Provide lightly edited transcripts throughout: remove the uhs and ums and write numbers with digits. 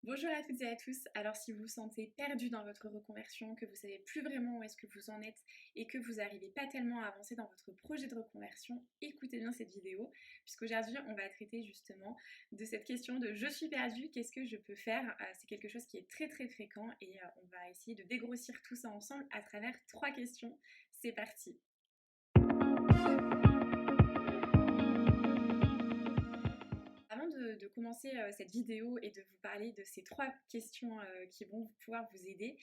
Bonjour à toutes et à tous. Alors si vous vous sentez perdu dans votre reconversion, que vous savez plus vraiment où est-ce que vous en êtes et que vous n'arrivez pas tellement à avancer dans votre projet de reconversion, écoutez bien cette vidéo puisqu'aujourd'hui on va traiter justement de cette question de je suis perdu, qu'est-ce que je peux faire. C'est quelque chose qui est très très fréquent et on va essayer de dégrossir tout ça ensemble à travers 3 questions. C'est parti. Avant de commencer cette vidéo et de vous parler de ces 3 questions qui vont pouvoir vous aider,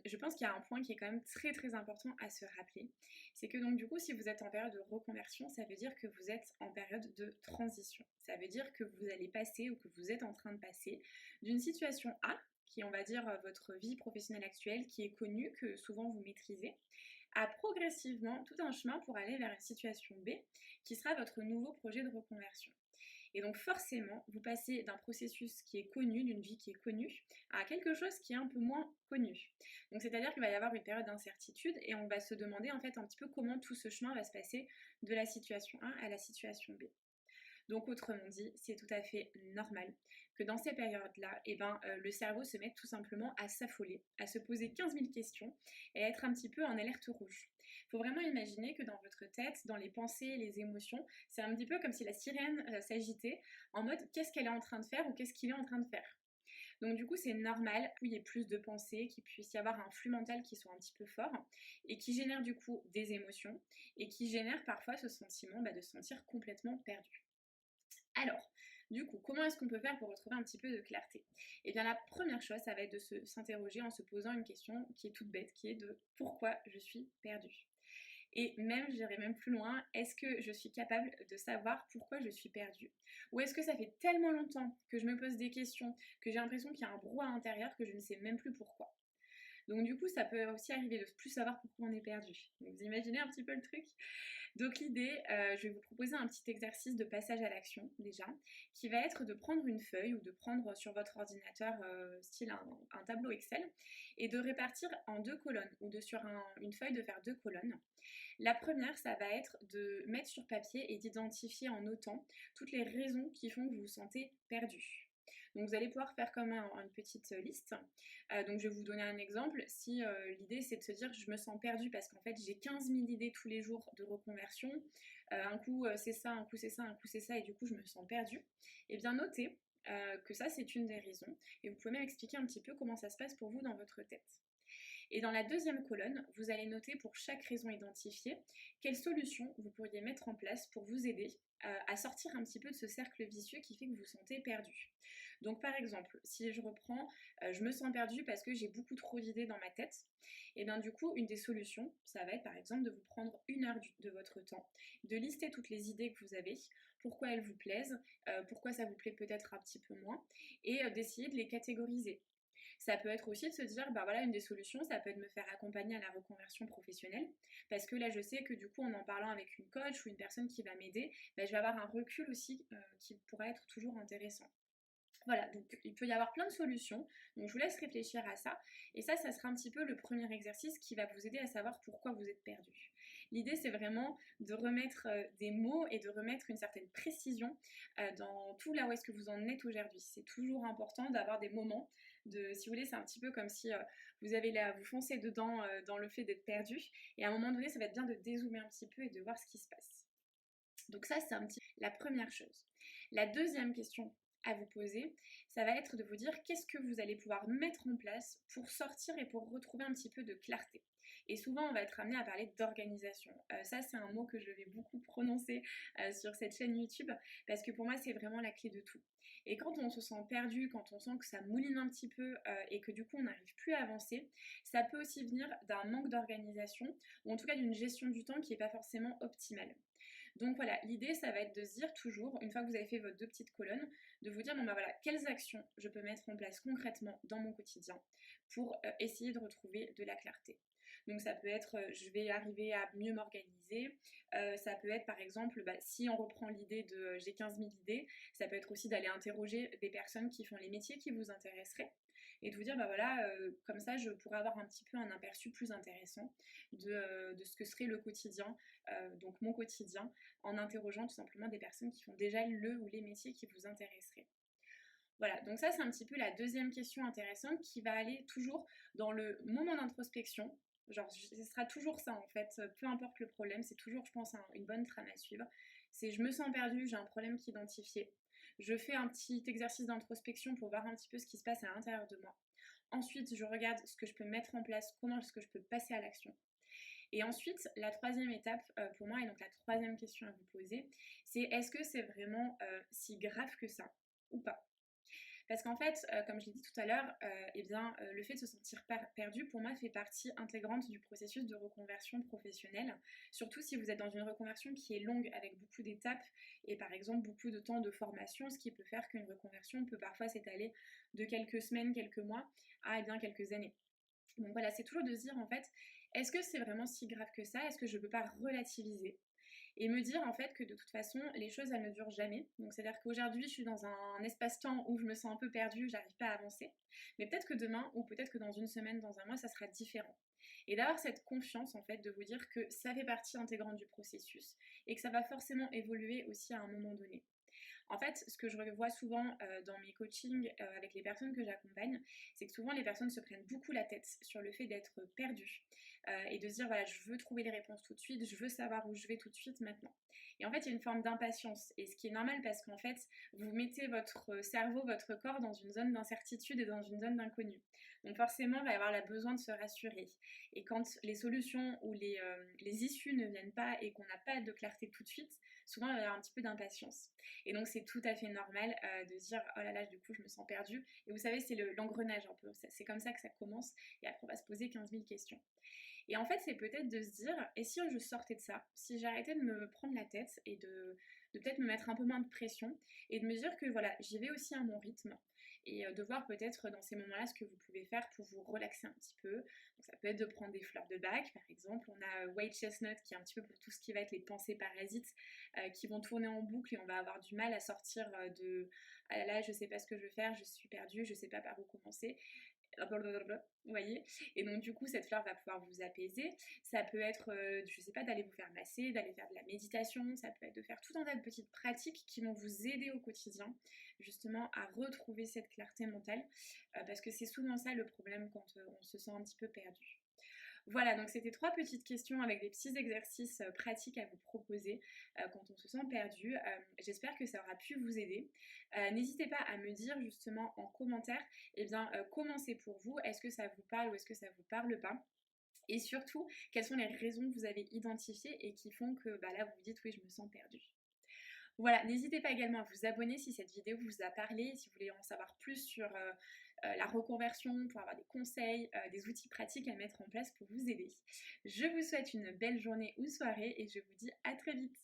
je pense qu'il y a un point qui est quand même très très important à se rappeler. C'est que donc du coup, si vous êtes en période de reconversion, ça veut dire que vous êtes en période de transition. Ça veut dire que vous allez passer ou que vous êtes en train de passer d'une situation A, qui est on va dire votre vie professionnelle actuelle, qui est connue, que souvent vous maîtrisez, à progressivement tout un chemin pour aller vers une situation B, qui sera votre nouveau projet de reconversion. Et donc forcément, vous passez d'un processus qui est connu, d'une vie qui est connue, à quelque chose qui est un peu moins connu. Donc c'est-à-dire qu'il va y avoir une période d'incertitude et on va se demander en fait un petit peu comment tout ce chemin va se passer de la situation 1 à la situation B. Donc autrement dit, c'est tout à fait normal que dans ces périodes-là, le cerveau se mette tout simplement à s'affoler, à se poser 15 000 questions et à être un petit peu en alerte rouge. Il faut vraiment imaginer que dans votre tête, dans les pensées, les émotions, c'est un petit peu comme si la sirène s'agitait en mode qu'est-ce qu'elle est en train de faire ou qu'est-ce qu'il est en train de faire. Donc du coup, c'est normal qu'il y ait plus de pensées, qu'il puisse y avoir un flux mental qui soit un petit peu fort et qui génère du coup des émotions et qui génère parfois ce sentiment de se sentir complètement perdu. Alors, du coup, comment est-ce qu'on peut faire pour retrouver un petit peu de clarté? Eh bien, la première chose, ça va être de s'interroger en se posant une question qui est toute bête, qui est de pourquoi je suis perdue? Et même, j'irai même plus loin, est-ce que je suis capable de savoir pourquoi je suis perdue? Ou est-ce que ça fait tellement longtemps que je me pose des questions, que j'ai l'impression qu'il y a un brouhaha intérieur que je ne sais même plus pourquoi? Donc du coup, ça peut aussi arriver de ne plus savoir pourquoi on est perdu. Donc vous imaginez un petit peu le truc? Donc l'idée, je vais vous proposer un petit exercice de passage à l'action déjà, qui va être de prendre une feuille ou de prendre sur votre ordinateur style un tableau Excel et de répartir en 2 colonnes ou sur une feuille de faire 2 colonnes. La première, ça va être de mettre sur papier et d'identifier en notant toutes les raisons qui font que vous vous sentez perdu. Donc vous allez pouvoir faire comme une petite liste. Donc je vais vous donner un exemple. Si l'idée c'est de se dire je me sens perdue parce qu'en fait j'ai 15 000 idées tous les jours de reconversion, un coup c'est ça, un coup c'est ça, un coup c'est ça et du coup je me sens perdue, et bien notez que ça c'est une des raisons et vous pouvez même expliquer un petit peu comment ça se passe pour vous dans votre tête. Et dans la deuxième colonne, vous allez noter pour chaque raison identifiée quelles solutions vous pourriez mettre en place pour vous aider à sortir un petit peu de ce cercle vicieux qui fait que vous vous sentez perdu. Donc par exemple, si je reprends, je me sens perdu parce que j'ai beaucoup trop d'idées dans ma tête, et bien du coup, une des solutions, ça va être par exemple de vous prendre 1 heure de votre temps, de lister toutes les idées que vous avez, pourquoi elles vous plaisent, pourquoi ça vous plaît peut-être un petit peu moins, et d'essayer de les catégoriser. Ça peut être aussi de se dire, bah voilà, une des solutions, ça peut être de me faire accompagner à la reconversion professionnelle, parce que là, je sais que du coup, en parlant avec une coach ou une personne qui va m'aider, bah, je vais avoir un recul aussi qui pourra être toujours intéressant. Voilà, donc il peut y avoir plein de solutions. Donc je vous laisse réfléchir à ça. Et ça sera un petit peu le premier exercice qui va vous aider à savoir pourquoi vous êtes perdu. L'idée, c'est vraiment de remettre des mots et de remettre une certaine précision dans tout là où est-ce que vous en êtes aujourd'hui. C'est toujours important d'avoir des moments si vous voulez, c'est un petit peu comme si vous avez là, vous foncez dedans dans le fait d'être perdu. Et à un moment donné, ça va être bien de dézoomer un petit peu et de voir ce qui se passe. Donc ça, c'est un petit la première chose. La deuxième question à vous poser, ça va être de vous dire qu'est-ce que vous allez pouvoir mettre en place pour sortir et pour retrouver un petit peu de clarté. Et souvent, on va être amené à parler d'organisation. Ça, c'est un mot que je vais beaucoup prononcer sur cette chaîne YouTube parce que pour moi, c'est vraiment la clé de tout. Et quand on se sent perdu, quand on sent que ça mouline un petit peu et que du coup, on n'arrive plus à avancer, ça peut aussi venir d'un manque d'organisation ou en tout cas d'une gestion du temps qui n'est pas forcément optimale. Donc voilà, l'idée, ça va être de se dire toujours, une fois que vous avez fait vos 2 petites colonnes, de vous dire, bon bah voilà, quelles actions je peux mettre en place concrètement dans mon quotidien pour essayer de retrouver de la clarté. Donc ça peut être, je vais arriver à mieux m'organiser, ça peut être par exemple, si on reprend l'idée de j'ai 15 000 idées, ça peut être aussi d'aller interroger des personnes qui font les métiers qui vous intéresseraient et de vous dire, bah voilà, comme ça je pourrais avoir un petit peu un aperçu plus intéressant de ce que serait le quotidien, donc mon quotidien, en interrogeant tout simplement des personnes qui font déjà le ou les métiers qui vous intéresseraient. Voilà, donc ça c'est un petit peu la deuxième question intéressante qui va aller toujours dans le moment d'introspection. Genre, ce sera toujours ça en fait, peu importe le problème, c'est toujours, je pense, une bonne trame à suivre. C'est je me sens perdue, j'ai un problème qui est identifié. Je fais un petit exercice d'introspection pour voir un petit peu ce qui se passe à l'intérieur de moi. Ensuite, je regarde ce que je peux mettre en place, comment est-ce que je peux passer à l'action. Et ensuite, la troisième étape pour moi, et donc la troisième question à vous poser, c'est est-ce que c'est vraiment si grave que ça ou pas? Parce qu'en fait, comme je l'ai dit tout à l'heure, eh bien, le fait de se sentir perdu, pour moi, fait partie intégrante du processus de reconversion professionnelle. Surtout si vous êtes dans une reconversion qui est longue, avec beaucoup d'étapes et par exemple beaucoup de temps de formation, ce qui peut faire qu'une reconversion peut parfois s'étaler de quelques semaines, quelques mois à eh bien, quelques années. Donc voilà, c'est toujours de se dire en fait, est-ce que c'est vraiment si grave que ça? Est-ce que je ne peux pas relativiser? Et me dire en fait que de toute façon, les choses elles ne durent jamais. Donc c'est-à-dire qu'aujourd'hui, je suis dans un espace-temps où je me sens un peu perdue, j'arrive pas à avancer. Mais peut-être que demain, ou peut-être que dans une semaine, dans un mois, ça sera différent. Et d'avoir cette confiance en fait, de vous dire que ça fait partie intégrante du processus et que ça va forcément évoluer aussi à un moment donné. En fait, ce que je revois souvent dans mes coachings avec les personnes que j'accompagne, c'est que souvent les personnes se prennent beaucoup la tête sur le fait d'être perdues et de se dire voilà, je veux trouver les réponses tout de suite, je veux savoir où je vais tout de suite maintenant. Et en fait, il y a une forme d'impatience et ce qui est normal parce qu'en fait, vous mettez votre cerveau, votre corps dans une zone d'incertitude et dans une zone d'inconnu. Donc forcément, il va y avoir le besoin de se rassurer. Et quand les solutions ou les issues ne viennent pas et qu'on n'a pas de clarté tout de suite, souvent il va y avoir un petit peu d'impatience. Et donc c'est tout à fait normal de se dire oh là là du coup je me sens perdue. Et vous savez c'est l'engrenage un peu, c'est comme ça que ça commence et après on va se poser 15 000 questions. Et en fait c'est peut-être de se dire et si je sortais de ça, si j'arrêtais de me prendre la tête et de peut-être me mettre un peu moins de pression et de me dire que voilà j'y vais aussi à mon rythme et de voir peut-être dans ces moments-là ce que vous pouvez faire pour vous relaxer un petit peu. Donc ça peut être de prendre des fleurs de bac par exemple, on a White Chestnut qui est un petit peu pour tout ce qui va être les pensées parasites qui vont tourner en boucle et on va avoir du mal à sortir de ah là là je sais pas ce que je veux faire, je suis perdue, je sais pas par où commencer. Vous voyez. Et donc du coup cette fleur va pouvoir vous apaiser. Ça peut être je sais pas d'aller vous faire masser, d'aller faire de la méditation, ça peut être de faire tout un tas de petites pratiques qui vont vous aider au quotidien justement à retrouver cette clarté mentale parce que c'est souvent ça le problème quand on se sent un petit peu perdu. Voilà, donc c'était trois petites questions avec des petits exercices pratiques à vous proposer quand on se sent perdu. J'espère que ça aura pu vous aider. N'hésitez pas à me dire justement en commentaire eh bien, comment c'est pour vous. Est-ce que ça vous parle ou est-ce que ça vous parle pas? Et surtout, quelles sont les raisons que vous avez identifiées et qui font que bah, là vous vous dites oui je me sens perdue. Voilà, n'hésitez pas également à vous abonner si cette vidéo vous a parlé, si vous voulez en savoir plus sur la reconversion, pour avoir des conseils, des outils pratiques à mettre en place pour vous aider. Je vous souhaite une belle journée ou soirée et je vous dis à très vite.